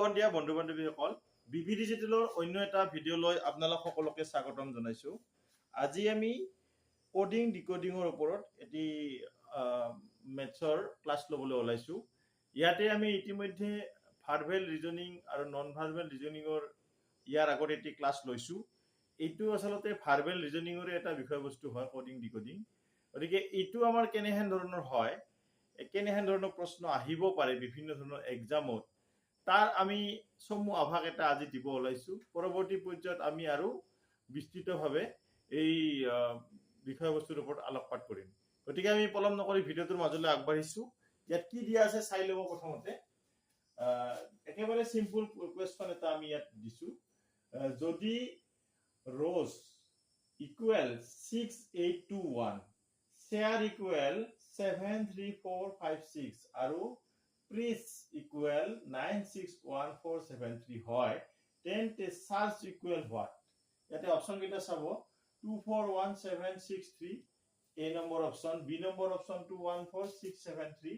সন্ধিয়া বন্ধু বান্ধৱীসকল, বিভি ডিজিটেলৰ অন্য এটা ভিডিঅ'লৈ আপোনালোক সকলোকে স্বাগতম জনাইছোঁ। আজি আমি কোডিং ডিকোডিঙৰ ওপৰত এটি মেথছৰ ক্লাছ ল'বলৈ ওলাইছোঁ। ইয়াতে আমি ইতিমধ্যে ভাৰ্বেল ৰিজনিং আৰু নন ভাৰ্বেল ৰিজনিঙৰ ইয়াৰ আগত এটি ক্লাছ লৈছোঁ। এইটো আচলতে ভাৰ্বেল ৰিজনিঙৰে এটা বিষয়বস্তু হয় কোডিং ডিকোডিং। গতিকে এইটো আমাৰ কেনেহেন ধৰণৰ হয়, কেনেহেন ধৰণৰ প্ৰশ্ন আহিব পাৰে বিভিন্ন ধৰণৰ এক্সামত, তাৰ আমি চমু আভাস এটা আজি দিব ওলাইছোঁ। পৰৱৰ্তী পৰ্যায়ত আমি আৰু বিস্তৃতভাৱে এই বিষয়বস্তুৰ ওপৰত আলোকপাত কৰিম। গতিকে আমি পলম নকৰি ভিডিঅ'টোৰ মাজলৈ আগবাঢ়িছোঁ। ইয়াত কি দিয়া আছে চাই ল'ব। প্ৰথমতে একেবাৰে চিম্পুল কুৱেশ্যন এটা আমি ইয়াত দিছোঁ। যদি ৰ'জ ইকুৱেল 6821, শ্বেয়াৰ ইকুৱেল 73456 আৰু প্ৰিচ ইকুৱেল 961473 হয়, তেন্তে চাৰ্জ ইকুৱেল হোৱাট? ইয়াতে অপশ্যন কেইটা চাব। 241763 A number option, B number option 214673,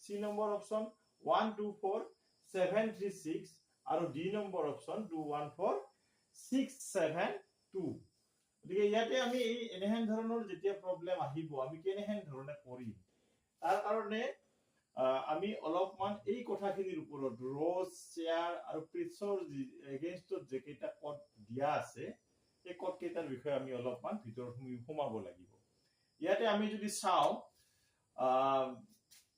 C number option 124736 আৰু ডি নম্বৰ অপশ্যন 214672। গতিকে ইয়াতে আমি এনেহেন ধৰণৰ যেতিয়া প্ৰব্লেম আহিব, আমি কেনেহেন ধৰণে কৰিম, তাৰ কাৰণে আমি অলপমান এই কথাখিনিৰ ওপৰত ৰ'জ, শ্বেয়াৰ আৰু প্ৰিচৰ এগেইনষ্টত যে কেইটা কড দিয়া আছে, এই কড কেইটাৰ বিষয়ে আমি অলপমান ভিতৰত সোমাব লাগিব। ইয়াতে আমি যদি চাওঁ,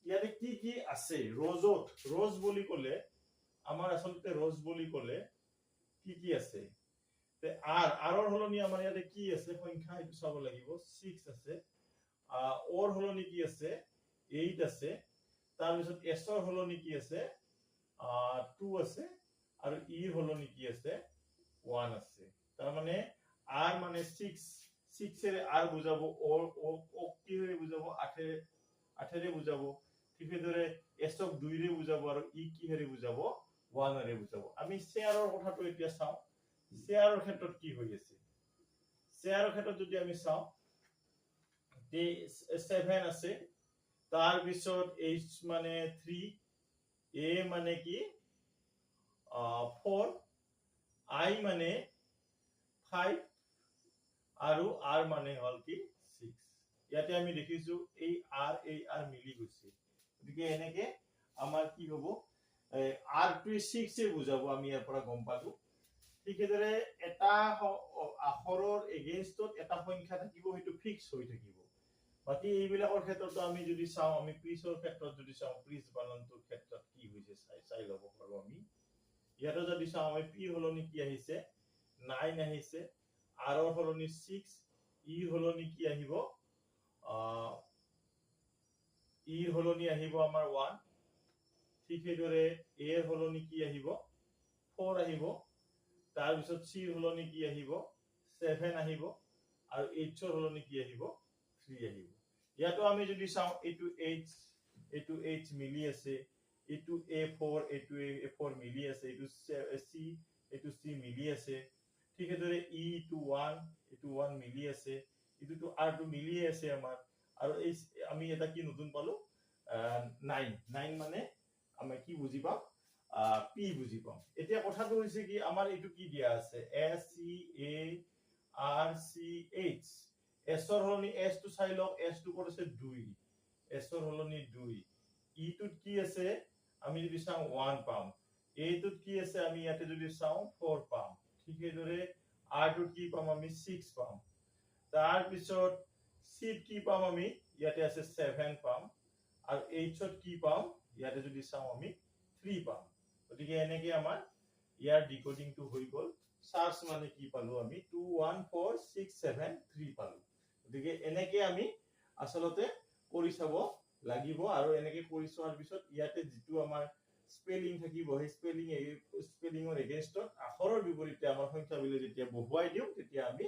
ইয়াতে কি কি আছে ৰ'জত। ৰ'জ বুলি ক'লে আমাৰ আচলতে ৰ'জ বুলি ক'লে কি কি আছে? আৰৰ সলনি আমাৰ ইয়াতে কি আছে সংখ্যা, এইটো চাব লাগিব। 6 আছে। অৰ সলনি কি আছে? 8 আছে। তাৰপিছত এছৰ সলনি কি আছে? 2 আছে। আৰু ইৰ সলনি কি আছে? 1 আছে। তাৰমানে আৰ মানে 6 এৰে আৰ বুজাব, অ কিৰে বুজাব? 8 বুজাব। ঠিক সেইদৰে এছক 2ৰে বুজাব আৰু ই কিহেৰে বুজাব? 1 এৰে বুজাব। আমি শ্বেয়াৰৰ কথাটো এতিয়া চাওঁ। শ্বেয়াৰৰ ক্ষেত্ৰত কি হৈ আছে? শ্বেয়াৰৰ ক্ষেত্ৰত যদি আমি চাওঁ, 7 আছে। তাৰপিছত h মানে 3, a মানে কি 4, i মানে 5 আৰু r মানে হল কি 6। ইয়াতে আমি দেখিছো এই r মিলি গৈছে। গতিকে এনেকে আমাৰ কি হ'ব? r টো 6 এ বুজাব, আমি ইয়াৰ পৰা গম পালো। ঠিক সেইদৰে এটা আখৰৰ এগেইনষ্টত এটা সংখ্যা থাকিব, সেইটো ফিক্স হৈ থাকিব। বাকি এইবিলাকৰ ক্ষেত্ৰতো আমি যদি চাওঁ, আমি প্ৰিচৰ ক্ষেত্ৰত যদি চাওঁ, প্ৰিচ বানানটোৰ ক্ষেত্ৰত কি হৈছে চাই ল'ব পাৰো আমি। ইয়াতে যদি চাওঁ, আমি পি সলনি কি আহিছে? 9 আহিছে। আৰৰ সলনি 6, ইৰ সলনি কি আহিব? ইৰ সলনি আহিব আমাৰ 1। ঠিক সেইদৰে এৰ সলনি কি আহিব? 4 আহিব। তাৰপিছত চিৰ সলনি কি আহিব? 7 আহিব। আৰু এইচৰ সলনি কি আহিব? 3 আহিব। ইয়াতো আমি যদি চাওঁ, এইটো h মিলি আছে, এইটো a4, এইটো a4 মিলি আছে, এইটো c মিলি আছে। ঠিক সেইদৰে এইটো 1, এইটো 1 মিলি আছে, এইটো r2 মিলি আছে আমাৰ। আৰু এই আমি এটা কি নতুন পালো? 9 মানে আমি কি বুজি পাম? পি বুজি পাম। এতিয়া কথাটো হৈছে কি, আমাৰ এইটো কি দিয়া আছে? s c a r c h। এছৰ সলনি এছ টো চাই লওক, এছ টো ক'ত আছে? 2। এছৰ সলনি 2। ইটোত কি আছে? আমি যদি চাওঁ 1 পাম। এইটোত কি আছে? আমি ইয়াতে যদি চাওঁ 4 পাম। ঠিক সেইদৰে r টোত কি পাম? আমি 6 পাম। তাৰপিছত চিত কি পাম? আমি ইয়াতে আছে 7 পাম। আৰু এইচত কি পাম? ইয়াতে যদি চাওঁ আমি 3 পাম। গতিকে এনেকে আমাৰ ইয়াৰ ডিকোডিংটো হৈ গ'ল। চাৰ্জ মানে কি পালো? আমি 214673 পালো। গতিকে এনেকে আমি আচলতে কৰি চাব লাগিব। আৰু এনেকে কৰি চোৱাৰ পিছত ইয়াতে যিটো আমাৰ স্পেলিং থাকিব, সেই স্পেলিঙৰ এগেইনষ্টত আখৰৰ বিপৰীতে আমাৰ সংখ্যাবিলাক যেতিয়া বহুৱাই দিওঁ, তেতিয়া আমি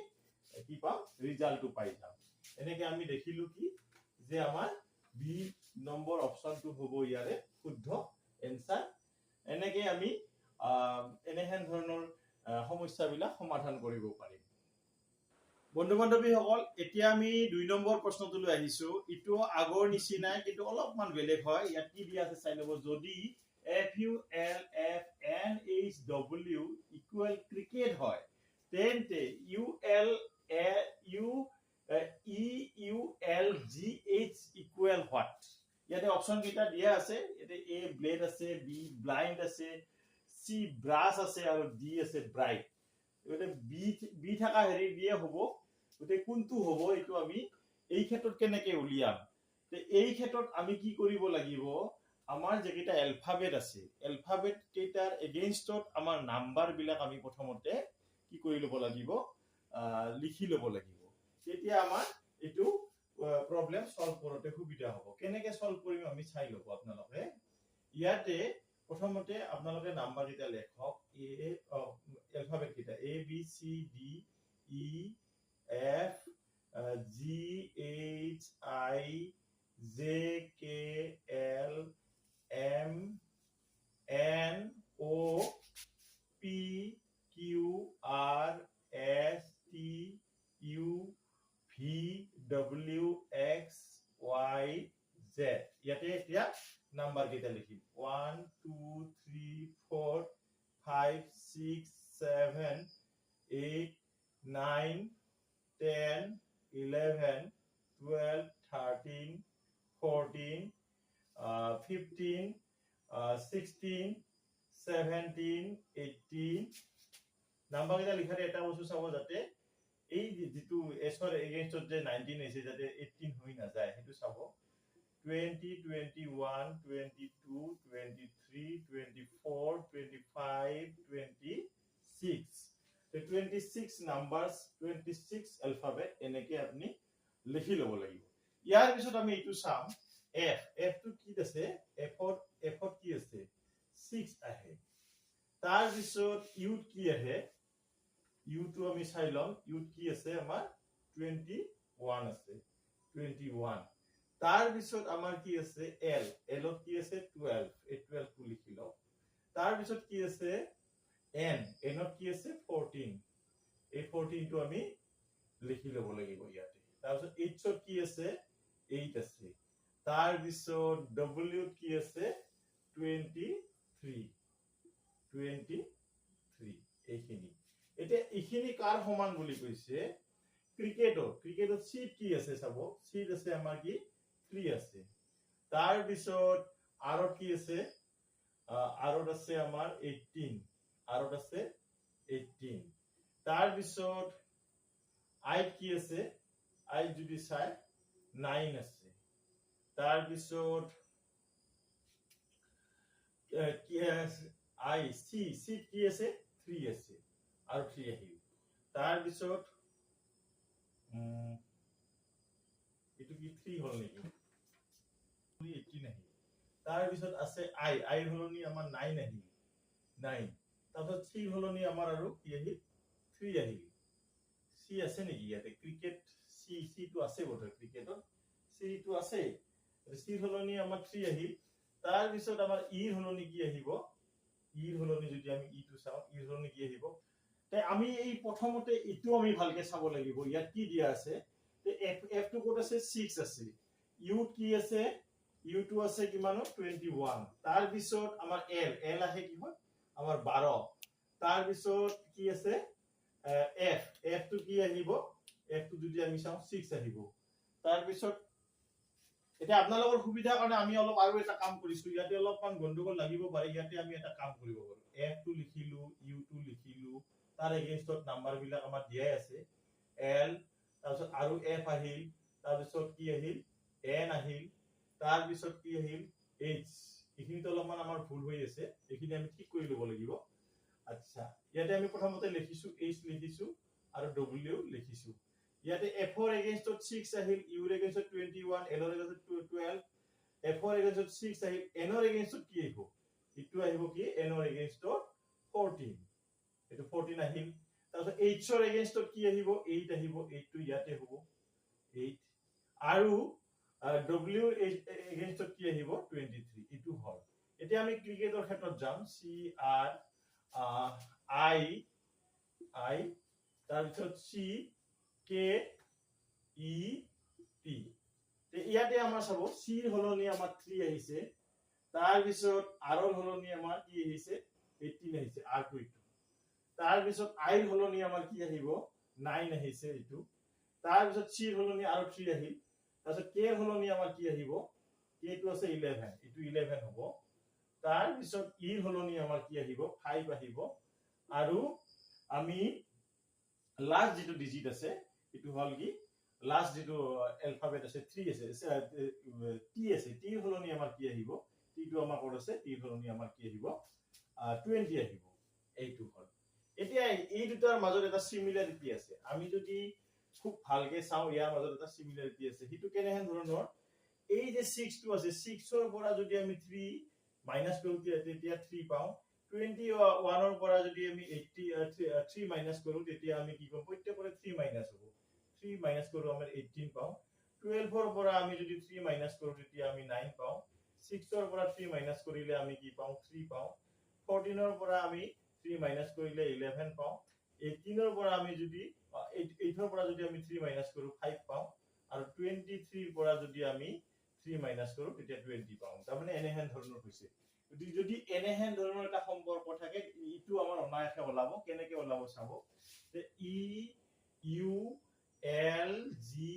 কি পাম? ৰিজাল্টটো পাই যাম। এনেকে আমি দেখিলো কি যে আমাৰ বি নম্বৰ অপশ্যনটো হ'ব ইয়াৰে শুদ্ধ এনসাৰ। এনেকে আমি এনেহেন ধৰণৰ সমস্যাবিলাক সমাধান কৰিব পাৰিম। বন্ধু বান্ধৱীসকল, এতিয়া আমি 2 নম্বৰ প্ৰশ্নটোলৈ আহিছো। ইটো আগৰ নিচিনাই, কিন্তু অলপমান বেলেগ হয়। ইয়াত কি দিয়া আছে চাই ল'ব। যদি FULFN W ইকুৱেল ক্ৰিকেট হয় তেন্তে ULEULGH ইকুৱেল হোৱাট ইয়াতে অপচন কেইটা দিয়া আছে ইয়াতে A ব্লেড আছে B ব্লাইন্ড আছে C ব্ৰাছ আছে আৰু D আছে ব্ৰাইট এতে বি থাকা হেৰি দিয়ে হ'ব গতে কোনটো হ'ব এটো আমি এই ক্ষেত্ৰত কেনেকে উলিয়াম তে এই ক্ষেত্ৰত আমি কি কৰিব লাগিব আমাৰ যেকেটা এলফাবেট আছে এলফাবেট কেইটাৰ এগেইনষ্টত আমাৰ নাম্বাৰ বিলাক আমি প্ৰথমতে কি কৰি লব লাগিব লিখি লব লাগিব তেতিয়া আমাৰ এটো প্ৰবলেম সলভ কৰোতে সুবিধা হ'ব কেনেকে সলভ কৰিম আমি চাই লব আপোনালোকে ইয়াতে প্ৰথমতে আপোনালোকে নাম্বাৰ কেইটা লেখক এলফাবেট কেইটা A B C D E F G H I J K L M N O P Q R S T U V W X Y Z ইয়াতে এতিয়া নাম্বাৰ কেইটা লিখিম 1 2 3 4 5 6 7 8 9 10 11 12 13 14 15 16 17 18 নাম্বাৰ কেইটা লিখাতে এটা বস্তু চাব যাতে এই যেটো এছৰ এগেইনষ্টত যে 19 আছে যাতে 18 হৈ না যায় হেতু চাব 20 21 22 23 24 25 26 the 26 numbers 26 alphabet এনেকে আপনি লিখি লব লাগিব ইয়াৰ পিছত আমি এটো চাম f টো কি আছে f কি আছে 6 আহে তাৰ পিছত u কি আহে u টো আমি চাই লম u কি আছে আমাৰ 21 আছে 21 তাৰ পিছত আমাৰ কি আছে l ত কি আছে 12 এই 12 টো লিখি লও তাৰ পিছত কি আছে n ত কি আছে 14 এই 14 টো আমি লিখি লব লাগিব ইয়াতে তাৰ পিছত h ত কি আছে 8 আছে তাৰ পিছত w ত কি আছে 23 এইখিনি এটা এইখিনি কাৰ সমান বুলি কৈছে ক্ৰিকেটত সিট কি আছে চাব সিট আছে আমাৰ কি 3 আছে তাৰ পিছত আৰত কি আছে আৰত আছে আমাৰ 18 আৰত আছে 18 তাৰ পিছত আইত কি আছে আই যদি চাই 9 আছে তাৰ পিছত কি আছে আই সি সিট কি আছে 3 আছে আৰু 3 আহিল তাৰ পিছত এটো কি 3 হল নেকি 18 আহিল তাৰ পিছত আছে আই হলনি আমাৰ 9 আহিল 9 তাৰপিছত 3 হলনি আমাৰ আৰু কি আহিল 3 আহিল সি আছে নেকি ইয়াতে ক্ৰিকেট সি টো আছে বট ক্ৰিকেটত সি টো আছে সি হলনি আমাৰ 3 আহিল তাৰ পিছত আমাৰ ই হলনি কি আহিব ই হলনি যদি আমি ই টো চাও ই হলনি কি আহিব তে আমি এই প্ৰথমতে ইটো আমি ভালকে চাব লাগিব ইয়াত কি দিয়া আছে তে f টো কোড আছে 6 আছে u কি আছে u টো আছে কিমান 21 তাৰ পিছত আমাৰ l আহে কি হয় আমাৰ 12 তাৰ পিছত কি আছে f টো কি আহিব f টো যদি আমি চাও 6 আহিব তাৰ পিছত এটা আপোনালোকৰ সুবিধাৰ কাৰণে আমি অলপ আৰু এটা কাম কৰিছো ইয়াতে অলপমান গণ্ডগোল লাগিব পাৰে ইয়াতে আমি এটা কাম কৰিব পাৰো f টো লিখিলো u টো লিখিলো তাৰ এগেইনষ্টত নাম্বাৰ বিলাক আমাৰ দিয়াই আছে l তাৰপিছত আৰু f আহিল তাৰপিছত কি আহিল n আহিল তাৰপিছত কি আহিল h এইখিনিত অলপমান আমাৰ ভুল হৈ আছে এইখিনি আমি ঠিক কৰি লব লাগিব আচ্ছা ইয়াতে আমি প্ৰথমতে লিখিছো h লিখিছো আৰু w লিখিছো ইয়াতে f ৰ এগেইনষ্টত 6 আহিল u ৰ এগেইনষ্টত 21 l ৰ এগেইনষ্টত 12 f ৰ এগেইনষ্টত 6 আহিল n ৰ এগেইনষ্টত কি আহিব ইটো আহিব কি n ৰ এগেইনষ্টত 14 এটো 14 আহিল তাৰপিছত h ৰ এগেইনষ্টত কি আহিব 8 আহিব 8 টো ইয়াতে হ'ব 8 আৰু w এগেইনষ্টত কি আহিব 23 ইটো হল এতিয়া আমি ক্ৰিকেটৰ ক্ষেত্ৰত যাম c r i তাৰপিছত c k e t তে ইয়াতে আমাৰ চাব c ৰ হলনি আমাৰ 3 আহিছে তাৰ পিছত r ৰ হলনি আমাৰ কি আহিছে 18 আহিছে r2 এইটো তাৰ পিছত i ৰ হলনি আমাৰ কি আহিব 9 আহিছে এইটো তাৰ পিছত c ৰ হলনি আৰু 3 আহিল তাৰ পিছত k ৰ হলনি আমাৰ কি আহিব k টো আছে 11 এইটো 11 হ'ব তাৰ পিছত e ৰ হলনি আমাৰ কি আহিব 5 আহিব আৰু আমি লাস্ট যেটো ডিজিট আছে এটো হল কি লাস্ট যেটো এলফাবেট আছে 3 আছে t আছে t ৰ হলনি আমাৰ কি আহিব t টো আমাৰ কোড আছে t ৰ হলনি আমাৰ কি আহিব 20 আহিব এইটো হল এতিয়া এই দুটাৰ মাজত এটা সিমিলাৰিটি আছে আমি যদি খুব ভালকে চাও ইয়াৰ মাজত এটা সিমিলাৰিটি আছে হিটো কেনেহেন ধৰণৰ এই যে 6 টো আছে 6 ৰ পৰা যদি আমি 3 মাইনাস কৰো তেতিয়া 3 পাও 21 ৰ পৰা যদি আমি 3 মাইনাস কৰো তেতিয়া আমি কি পাম প্ৰত্যেকৰে 3 মাইনাস হ'ব 3 মাইনাস কৰো আমি 18 পাও 12 ৰ পৰা আমি যদি 3 মাইনাস কৰো তেতিয়া আমি 9 পাও 6 ৰ পৰা 3 মাইনাস কৰিলে আমি কি পাও 3 পাও 14 ৰ পৰা আমি 3 মাইনাস কৰিলে 11 পাও 18 ৰ পৰা আমি যদি 8 ৰ পৰা যদি আমি 3 মাইনাস কৰো 5 পাও আৰু 23 ৰ পৰা যদি আমি 3 মাইনাস কৰো তেতিয়া 20 পাও তাৰ মানে এনেহেন ধৰণৰ হৈছে যদি এনেহেন ধৰণৰ এটা সম্পৰ্ক থাকে ইটো আমাৰ অনায়াসে ওলাব কেনেকে ওলাব চাব তে ই ইউ এল জি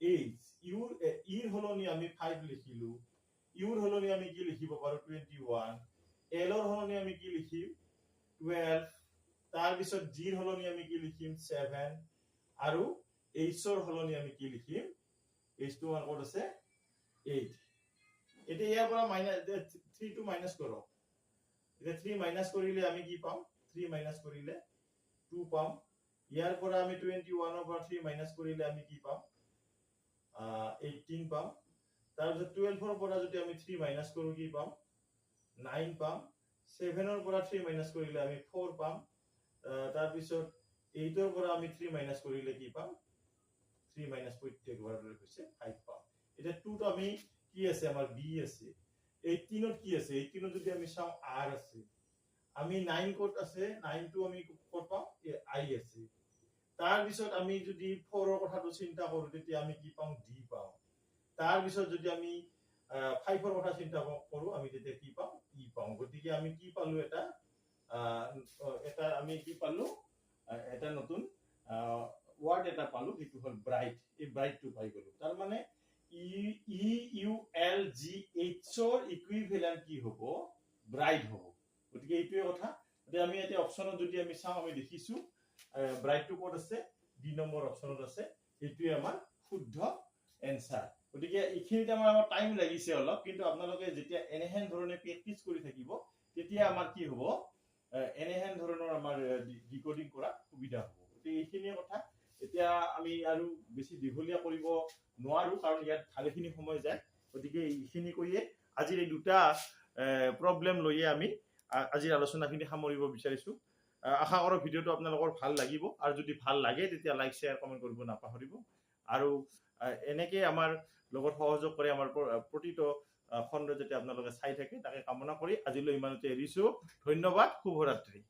এইচ ইৰ হলনি আমি 5 লিখিলো ইউৰ হলনি আমি কি লিখিব পাৰো 21 এল ৰ হলনি আমি কি লিখিম 12 তাৰ পিছত জি ৰ হলনি আমি কি লিখিম 7 আৰু এইচ ৰ হলনি আমি কি লিখিম এইচ টো আমাৰ কোড আছে 8 এতিয়া ইয়াৰ পৰা মাইনাস 3 টো মাইনাস কৰক এতিয়া 3 মাইনাস কৰিলে আমি কি পাম 3 মাইনাস কৰিলে 2 পাম ইয়াৰ পৰা আমি 21 ৰ পৰা 3 মাইনাস কৰিলে আমি কি পাম 18 পাম তাৰ পিছত 12 ৰ পৰা যদি আমি 3 মাইনাস কৰো কি পাম 9 পাম 7 ৰ পৰা 3 মাইনাস কৰিলে আমি 4 পাম তাৰ পিছত 8 ৰ পৰা আমি 3 মাইনাস কৰিলে কি পাম 3 মাইনাস প্ৰত্যেকবাৰ হৈছে 5 পাম এটা 2 টো আমি কি আছে আমাৰ b আছে 18 ত কি আছে 18 যদি আমি চাও r আছে আমি 9 কোড আছে 9 টো আমি কোড পাম i আছে তাৰ পিছত আমি যদি 4 ৰ কথাটো চিন্তা কৰো তেতিয়া আমি কি পাম d পাম তাৰ পিছত যদি আমি 5 ৰ কথা চিন্তা কৰো আমি তেতিয়া কি পাম e পাম গতিকে আমি কি পালো এটা আমি কি পালো এটা নতুন ওয়ার্ড এটা পালো যেটো হল ব্রাইট এই ব্রাইট টো পাই গলো তার মানে ই ইউ এল জি এইচ ৰ ইকুইভ্যালেন্ট কি হ'ব ব্ৰাইট হ'ব গতিকে এইটোৱে কথা এতিয়া আমি এটা অপচনত যদি আমি চাও আমি দেখিছো ব্রাইট টো কোড আছে ডি নম্বৰ অপচনত আছে এইটোৱে আমাৰ শুদ্ধ এনসাৰ গতিকে এইখিনিতে আমাৰ টাইম লাগিছে অলপ কিন্তু আপোনালোকে যেতিয়া এনেহেন ধৰণে প্ৰেক্টিস কৰি থাকিব তেতিয়া আমাৰ কি হ'ব এনেহেন ধৰণৰ আমাৰ ডিকোডিং কৰা সুবিধা হ'ব গতিকে এইখিনিয়ে কথা এতিয়া আমি আৰু বেছি দীঘলীয়া কৰিব নোৱাৰো কাৰণ ইয়াত ভালেখিনি সময় যায় গতিকে এইখিনি কৈয়ে আজিৰ এই দুটা প্ৰবলেম লৈয়ে আমি আজিৰ আলোচনাখিনি সামৰিব বিচাৰিছো আশা কৰো ভিডিওটো আপোনালোকৰ ভাল লাগিব আৰু যদি ভাল লাগে তেতিয়া লাইক শেয়াৰ কমেন্ট কৰিব নাপাহৰিব আৰু এনেকৈ আমাৰ লগত সহযোগ কৰি আমাৰ প্ৰতিটো খণ্ড যাতে আপোনালোকে চাই থাকে তাকে কামনা কৰি আজিলৈ ইমানতে এৰিছো ধন্যবাদ শুভৰাত্ৰি